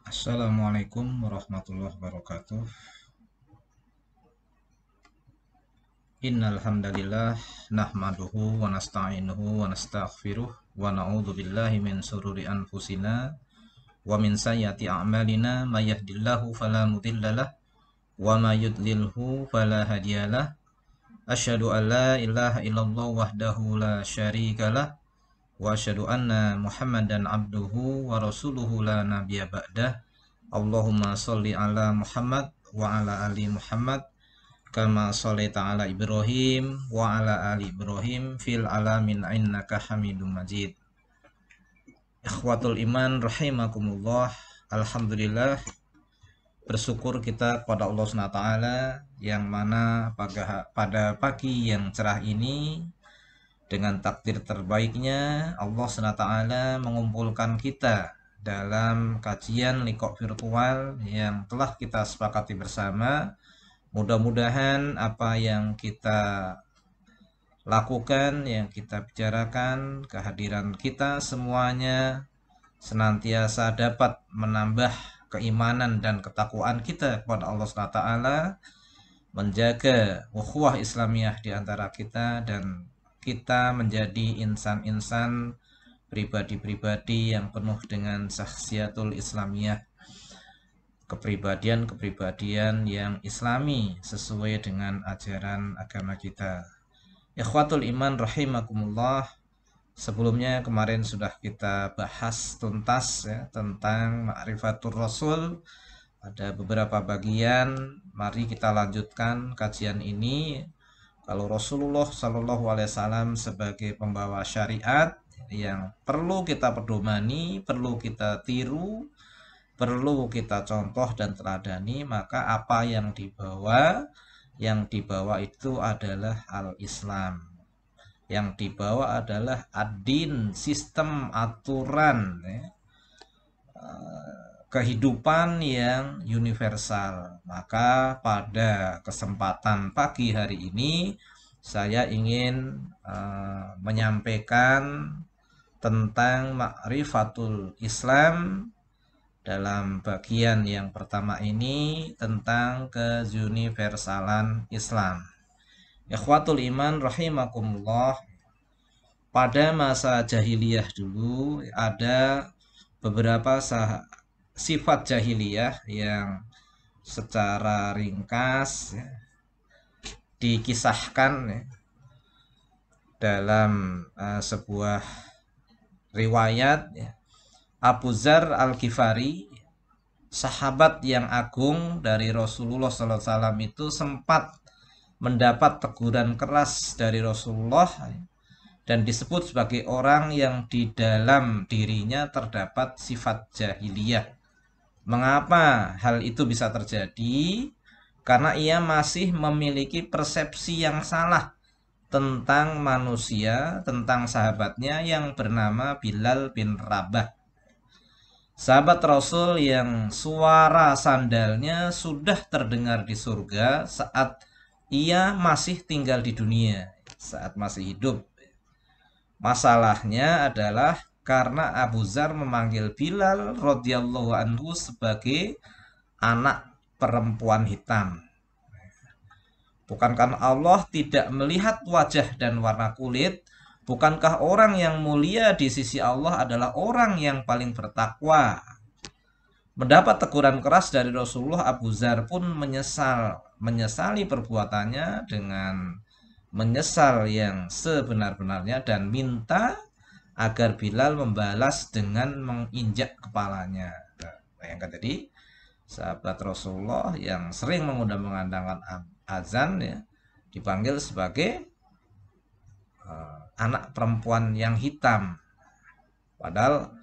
Assalamualaikum warahmatullahi wabarakatuh. Innal hamdalillah nahmaduhu wa nasta'inuhu wa nastaghfiruh wa na'udzu billahi min shururi anfusina wa min sayyiati a'malina may yahdihillahu fala mudhillalah wa may yudlilhu fala hadiyalah. Asyhadu an la ilaha illallah wahdahu la syarikalah wa asyhadu anna Muhammadan abduhu wa rasuluhu la nabiyya ba'dah. Allahumma sholli ala Muhammad wa ala ali Muhammad kama sholaita ala Ibrahim wa ala ali Ibrahim fil alamin innaka Hamidum Majid. Ikhwatul iman rahimakumullah. Alhamdulillah, bersyukur kita kepada Allah SWT yang mana pada pagi yang cerah ini dengan takdir terbaiknya Allah SWT mengumpulkan kita dalam kajian liqo virtual yang telah kita sepakati bersama. Mudah-mudahan apa yang kita lakukan, yang kita bicarakan, kehadiran kita semuanya senantiasa dapat menambah keimanan dan ketakwaan kita kepada Allah SWT, menjaga ukhuwah Islamiyah di antara kita, dan kita menjadi insan-insan, pribadi-pribadi yang penuh dengan sahsiatul Islamiyah, kepribadian-kepribadian yang islami sesuai dengan ajaran agama kita. Ikhwatul iman rahimakumullah. Sebelumnya kemarin sudah kita bahas tuntas ya, tentang ma'rifatur rasul. Ada beberapa bagian, mari kita lanjutkan kajian ini. Kalau Rasulullah Shallallahu Alaihi Wasallam sebagai pembawa syariat yang perlu kita pedomani, perlu kita tiru, perlu kita contoh dan teladani, maka apa yang dibawa itu adalah al-Islam. Yang dibawa adalah ad-din, sistem, aturan, ya, kehidupan yang universal. Maka pada kesempatan pagi hari ini saya ingin menyampaikan tentang ma'rifatul Islam dalam bagian yang pertama ini, tentang keuniversalan Islam. Ikhwatul iman rahimakumullah. Pada masa jahiliyah dulu ada beberapa sifat jahiliyah yang secara ringkas ya, dikisahkan ya, dalam sebuah riwayat ya. Abu Dzar Al-Ghifari, sahabat yang agung dari Rasulullah SAW, itu sempat mendapat teguran keras dari Rasulullah dan disebut sebagai orang yang di dalam dirinya terdapat sifat jahiliyah. Mengapa hal itu bisa terjadi? Karena ia masih memiliki persepsi yang salah tentang manusia, tentang sahabatnya yang bernama Bilal bin Rabah. Sahabat Rasul yang suara sandalnya sudah terdengar di surga saat ia masih tinggal di dunia, saat masih hidup. Masalahnya adalah karena Abu Dzar memanggil Bilal radhiyallahu anhu sebagai anak perempuan hitam. Bukankah Allah tidak melihat wajah dan warna kulit? Bukankah orang yang mulia di sisi Allah adalah orang yang paling bertakwa? Mendapat teguran keras dari Rasulullah, Abu Dzar pun menyesali perbuatannya dengan menyesal yang sebenar-benarnya dan minta agar Bilal membalas dengan menginjak kepalanya. Bayangkan tadi, sahabat Rasulullah yang sering mengundang-mengandangkan azan ya, dipanggil sebagai anak perempuan yang hitam. Padahal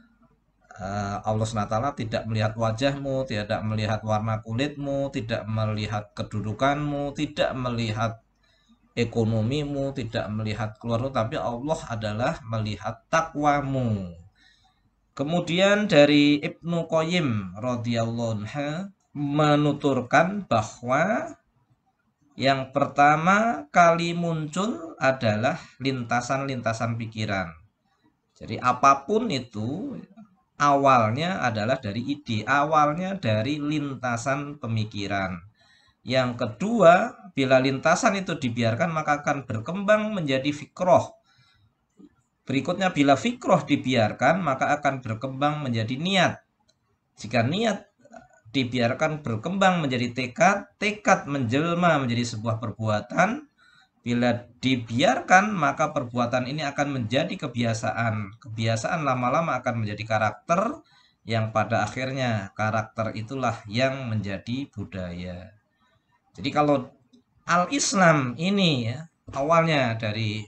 Allah SWT tidak melihat wajahmu, tidak melihat warna kulitmu, tidak melihat kedudukanmu, tidak melihat ekonomimu, tidak melihat keluargamu, tapi Allah adalah melihat takwamu. Kemudian dari Ibnu Qayyim radhiyallahu anhu menuturkan bahwa yang pertama kali muncul adalah lintasan-lintasan pikiran. Jadi apapun itu, awalnya adalah dari ide, awalnya dari lintasan pemikiran. Yang kedua, bila lintasan itu dibiarkan maka akan berkembang menjadi fikroh. Berikutnya, bila fikroh dibiarkan maka akan berkembang menjadi niat. Jika niat dibiarkan berkembang menjadi tekad, tekad menjelma menjadi sebuah perbuatan. Bila dibiarkan maka perbuatan ini akan menjadi kebiasaan. Kebiasaan lama-lama akan menjadi karakter, yang pada akhirnya karakter itulah yang menjadi budaya. Jadi kalau al-Islam ini ya, awalnya dari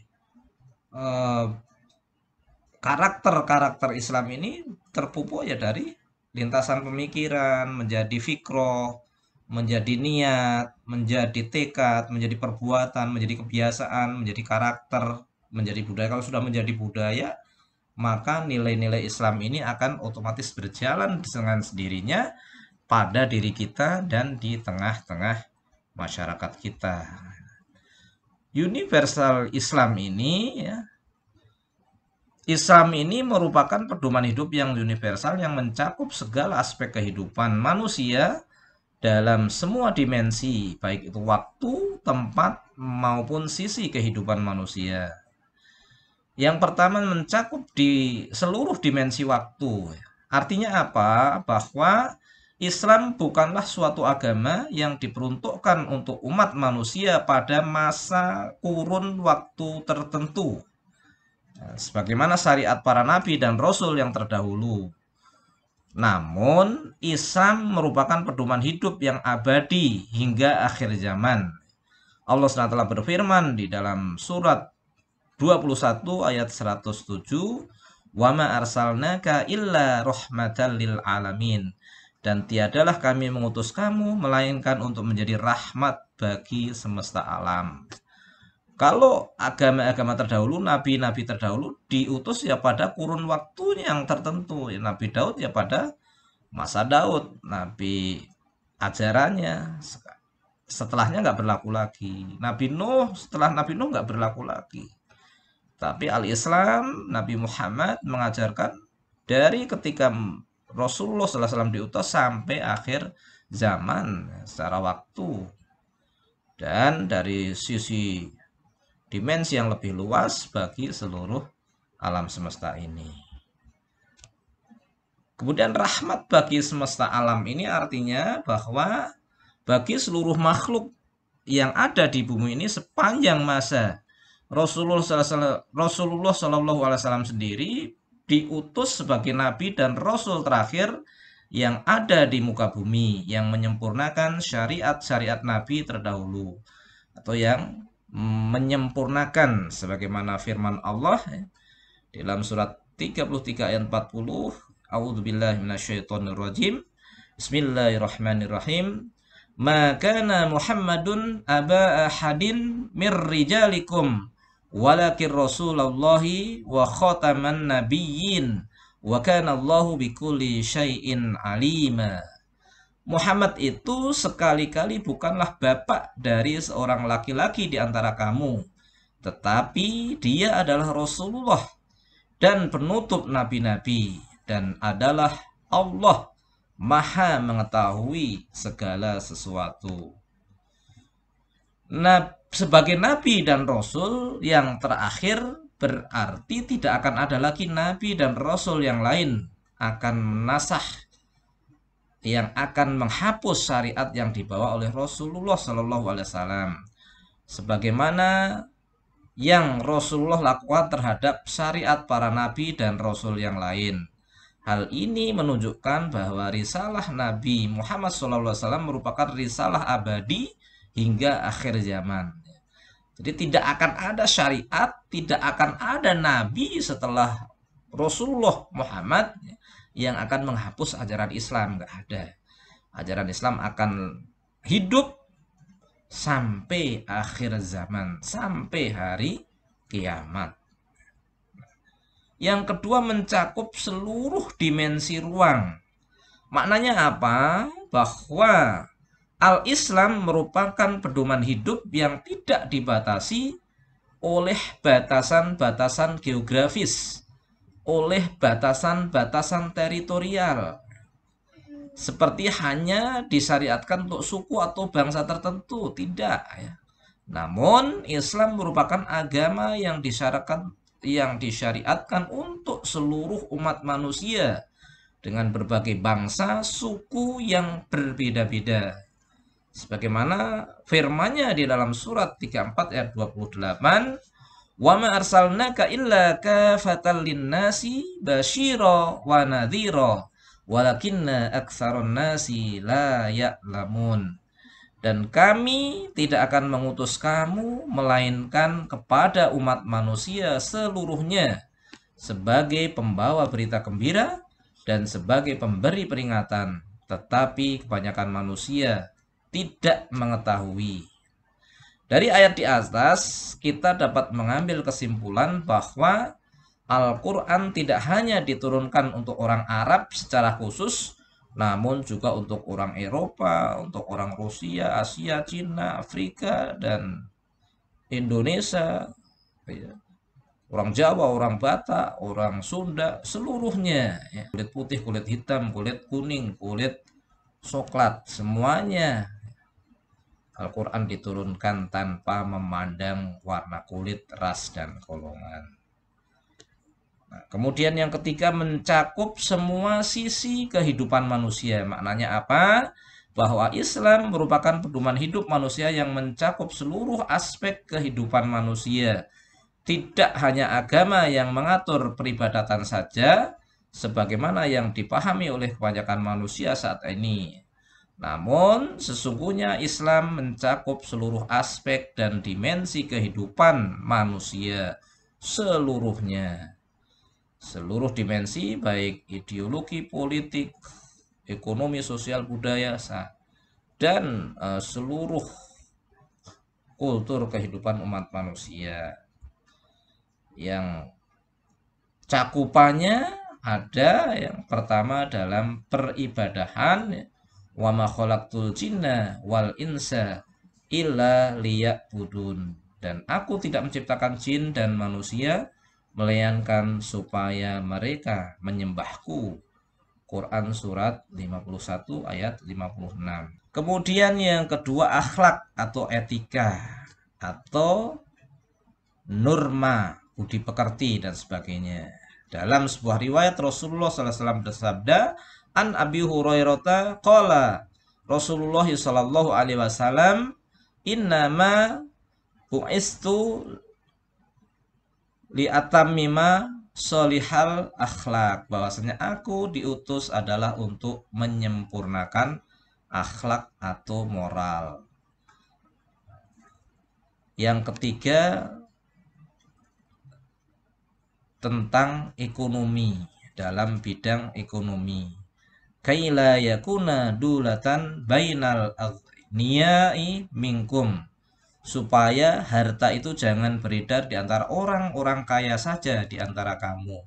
karakter-karakter Islam ini terpupuk ya dari lintasan pemikiran, menjadi fikroh, menjadi niat, menjadi tekad, menjadi perbuatan, menjadi kebiasaan, menjadi karakter, menjadi budaya. Kalau sudah menjadi budaya, maka nilai-nilai Islam ini akan otomatis berjalan dengan sendirinya pada diri kita dan di tengah-tengah masyarakat kita. Universal Islam ini ya, Islam ini merupakan pedoman hidup yang universal yang mencakup segala aspek kehidupan manusia dalam semua dimensi, baik itu waktu, tempat, maupun sisi kehidupan manusia. Yang pertama mencakup di seluruh dimensi waktu. Artinya apa? Bahwa Islam bukanlah suatu agama yang diperuntukkan untuk umat manusia pada masa kurun waktu tertentu, sebagaimana syariat para nabi dan rasul yang terdahulu. Namun, Islam merupakan pedoman hidup yang abadi hingga akhir zaman. Allah SWT berfirman di dalam surat 21 ayat 107, "Wa ma arsalnaka illa rahmatan lil alamin." Dan tiadalah kami mengutus kamu melainkan untuk menjadi rahmat bagi semesta alam. Kalau agama-agama terdahulu, nabi-nabi terdahulu diutus ya pada kurun waktu yang tertentu. Ya, Nabi Daud ya pada masa Daud, nabi ajarannya. Setelahnya nggak berlaku lagi. Nabi Nuh, setelah Nabi Nuh nggak berlaku lagi. Tapi al-Islam, Nabi Muhammad mengajarkan dari ketika Rasulullah SAW diutus sampai akhir zaman secara waktu. Dan dari sisi dimensi yang lebih luas bagi seluruh alam semesta ini. Kemudian rahmat bagi semesta alam ini artinya bahwa bagi seluruh makhluk yang ada di bumi ini sepanjang masa Rasulullah SAW sendiri diutus sebagai nabi dan rasul terakhir yang ada di muka bumi, yang menyempurnakan syariat-syariat nabi terdahulu, atau yang menyempurnakan sebagaimana firman Allah dalam surat 33 ayat 40, A'udzubillahi minasyaitonirrajim. Bismillahirrahmanirrahim. Ma kana Muhammadun aba ahadin mir rijalikum walakin Rasulullahi wa khataman nabiyyin wa kana Allahu bikulli syai'in alima. Muhammad itu sekali-kali bukanlah bapak dari seorang laki-laki di antara kamu, tetapi dia adalah Rasulullah dan penutup nabi-nabi, dan adalah Allah Maha mengetahui segala sesuatu. Nah, sebagai nabi dan rasul yang terakhir berarti tidak akan ada lagi nabi dan rasul yang lain akan menasah, yang akan menghapus syariat yang dibawa oleh Rasulullah SAW, sebagaimana yang Rasulullah lakukan terhadap syariat para nabi dan rasul yang lain. Hal ini menunjukkan bahwa risalah Nabi Muhammad SAW merupakan risalah abadi hingga akhir zaman. Jadi tidak akan ada syariat, tidak akan ada nabi setelah Rasulullah Muhammad yang akan menghapus ajaran Islam. Nggak ada. Ajaran Islam akan hidup sampai akhir zaman, sampai hari kiamat. Yang kedua, mencakup seluruh dimensi ruang. Maknanya apa? Bahwa al-Islam merupakan pedoman hidup yang tidak dibatasi oleh batasan-batasan geografis, oleh batasan-batasan teritorial, seperti hanya disyariatkan untuk suku atau bangsa tertentu, tidak ya. Namun Islam merupakan agama yang disyariatkan untuk seluruh umat manusia dengan berbagai bangsa, suku yang berbeda-beda. Sebagaimana firman-Nya di dalam surat 34 ayat 28, "Wa ma arsalnaka illa kafatan linnasi basyira wa nadhira walakinna aktsaron nasi la ya'lamun." Dan kami tidak akan mengutus kamu melainkan kepada umat manusia seluruhnya sebagai pembawa berita gembira dan sebagai pemberi peringatan, tetapi kebanyakan manusia tidak mengetahui. Dari ayat di atas, kita dapat mengambil kesimpulan bahwa Al-Quran tidak hanya diturunkan untuk orang Arab secara khusus, namun juga untuk orang Eropa, untuk orang Rusia, Asia, Cina, Afrika, dan Indonesia, orang Jawa, orang Batak, orang Sunda, seluruhnya, kulit putih, kulit hitam, kulit kuning, kulit coklat, semuanya Al-Quran diturunkan tanpa memandang warna kulit, ras, dan golongan. Nah, kemudian yang ketiga, mencakup semua sisi kehidupan manusia. Maknanya apa? Bahwa Islam merupakan pedoman hidup manusia yang mencakup seluruh aspek kehidupan manusia. Tidak hanya agama yang mengatur peribadatan saja, sebagaimana yang dipahami oleh kebanyakan manusia saat ini. Namun, sesungguhnya Islam mencakup seluruh aspek dan dimensi kehidupan manusia seluruhnya. Seluruh dimensi, baik ideologi, politik, ekonomi, sosial, budaya, dan seluruh kultur kehidupan umat manusia. Yang cakupannya ada yang pertama dalam peribadahan, wa ma khalaqtul jinna wal insa illa liya'budun, dan aku tidak menciptakan jin dan manusia melainkan supaya mereka menyembahku. Quran surat 51 ayat 56. Kemudian yang kedua, akhlak atau etika atau norma budi pekerti dan sebagainya. Dalam sebuah riwayat Rasulullah SAW bersabda, an Abi Hurairah qala Rasulullah sallallahu alaihi wasallam, innama bu'istu li'atammima solihal akhlak, bahwasanya aku diutus adalah untuk menyempurnakan akhlak atau moral. Yang ketiga, tentang ekonomi, dalam bidang ekonomi. Kaila yakuna dulatan bainal aghniyai minkum, supaya harta itu jangan beredar di antara orang-orang kaya saja di antara kamu.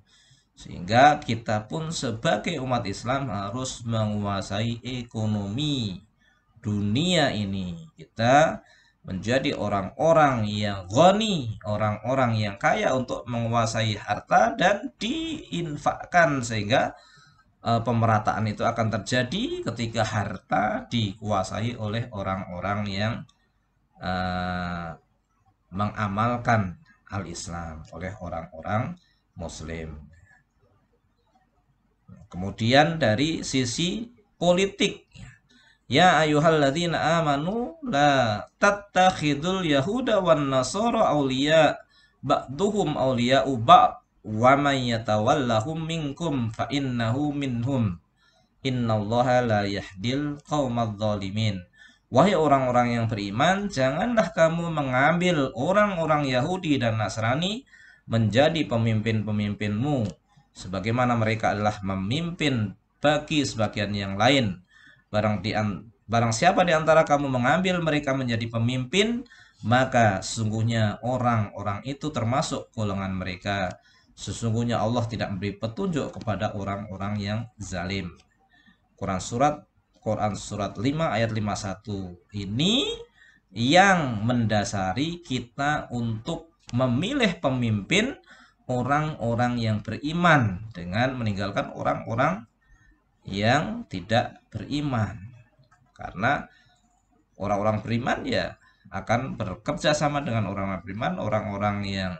Sehingga kita pun sebagai umat Islam harus menguasai ekonomi dunia ini. Kita menjadi orang-orang yang ghani, orang-orang yang kaya untuk menguasai harta dan diinfakkan, sehingga pemerataan itu akan terjadi ketika harta dikuasai oleh orang-orang yang mengamalkan al-Islam, oleh orang-orang Muslim. Kemudian dari sisi politik, ya ayyuhalladzina amanu la tattakhidul yahuda wan nasara awliya ba'duhum awliya'u ba'd wa may yatawallahum minkum fa innahu minhum innallaha la yahdil qaumadz zalimin. Wahai orang-orang yang beriman, janganlah kamu mengambil orang-orang Yahudi dan Nasrani menjadi pemimpin-pemimpinmu, sebagaimana mereka adalah memimpin bagi sebagian yang lain. Barang siapa di antara kamu mengambil mereka menjadi pemimpin, maka sesungguhnya orang-orang itu termasuk golongan mereka. Sesungguhnya Allah tidak memberi petunjuk kepada orang-orang yang zalim. Quran surat 5 ayat 51. Ini yang mendasari kita untuk memilih pemimpin orang-orang yang beriman dengan meninggalkan orang-orang yang tidak beriman. Karena orang-orang beriman ya akan bekerja sama dengan orang-orang beriman, orang-orang yang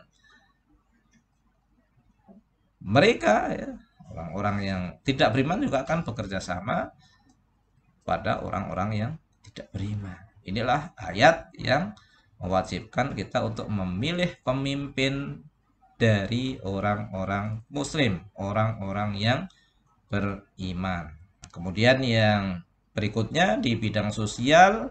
mereka ya, orang-orang yang tidak beriman juga akan bekerja sama pada orang-orang yang tidak beriman. Inilah ayat yang mewajibkan kita untuk memilih pemimpin dari orang-orang muslim, orang-orang yang beriman. Kemudian yang berikutnya di bidang sosial,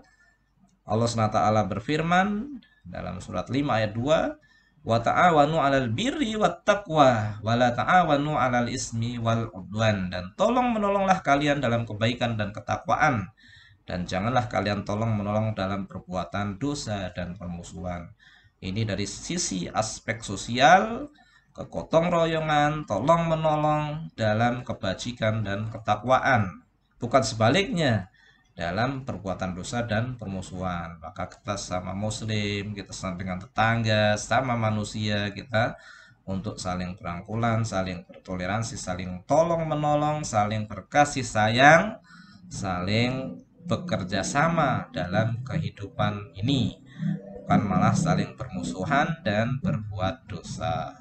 Allah SWT berfirman dalam surat 5 ayat 2, wa ta'awanu 'alal birri wat taqwa wa la ta'awanu 'alal ismi wal 'udwan, dan tolong menolonglah kalian dalam kebaikan dan ketakwaan, dan janganlah kalian tolong menolong dalam perbuatan dosa dan permusuhan. Ini dari sisi aspek sosial, kegotong royongan, tolong menolong dalam kebajikan dan ketakwaan. Bukan sebaliknya dalam perbuatan dosa dan permusuhan. Maka kita sama muslim, kita sama dengan tetangga, sama manusia, kita untuk saling berangkulan, saling bertoleransi, saling tolong menolong, saling berkasih sayang, saling bekerja sama dalam kehidupan ini, bukan malah saling bermusuhan dan berbuat dosa.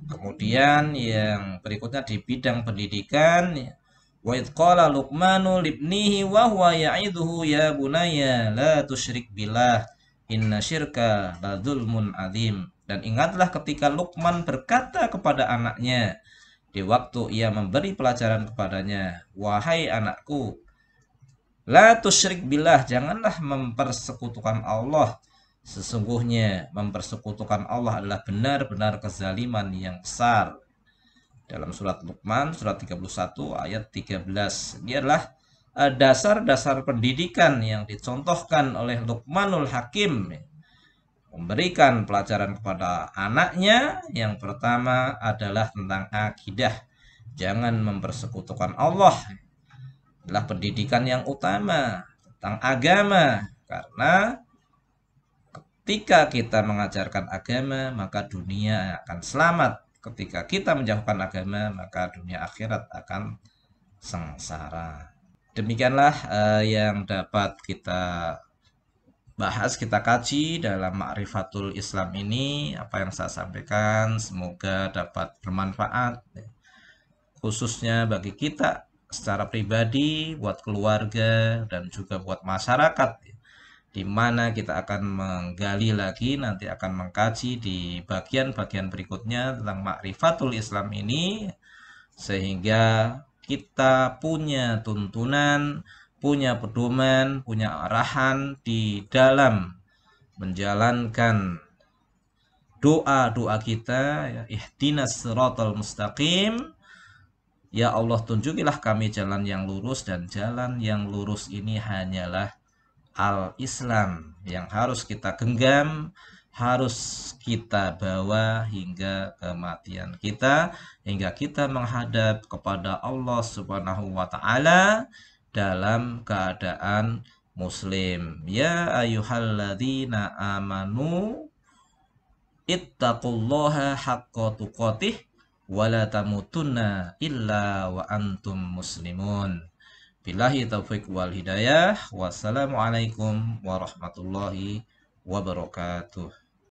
Kemudian yang berikutnya di bidang pendidikan, wa idh qala Luqmanu libnihi wa huwa ya'iduhu ya bunayya la tusyrik billah inna syirka la dzulmun adzim. Dan ingatlah ketika Luqman berkata kepada anaknya di waktu ia memberi pelajaran kepadanya, wahai anakku, la tusyrik billah, janganlah mempersekutukan Allah. Sesungguhnya mempersekutukan Allah adalah benar-benar kezaliman yang besar. Dalam surat Luqman, surat 31 ayat 13. Ini adalah dasar-dasar pendidikan yang dicontohkan oleh Luqmanul Hakim. Memberikan pelajaran kepada anaknya, yang pertama adalah tentang akidah. Jangan mempersekutukan Allah. Adalah pendidikan yang utama tentang agama. Karena ketika kita mengajarkan agama, maka dunia akan selamat. Ketika kita menjauhkan agama, maka dunia akhirat akan sengsara. Demikianlah yang dapat kita bahas, kita kaji dalam Ma'rifatul Islam ini. Apa yang saya sampaikan semoga dapat bermanfaat, khususnya bagi kita secara pribadi, buat keluarga, dan juga buat masyarakat, di mana kita akan menggali lagi, nanti akan mengkaji di bagian-bagian berikutnya tentang Ma'rifatul Islam ini, sehingga kita punya tuntunan, punya pedoman, punya arahan di dalam menjalankan doa-doa kita, ya, ihdinas siratal mustaqim, ya Allah tunjukilah kami jalan yang lurus, dan jalan yang lurus ini hanyalah Al-Islam yang harus kita genggam, harus kita bawa hingga kematian kita, hingga kita menghadap kepada Allah Subhanahu wa Ta'ala dalam keadaan muslim. Ya ayyuhalladzina amanu ittaqullaha haqqa tuqatih wa la tamutunna illa wa antum muslimun. Billahi taufiq wal hidayah. Wassalamualaikum warahmatullahi wabarakatuh.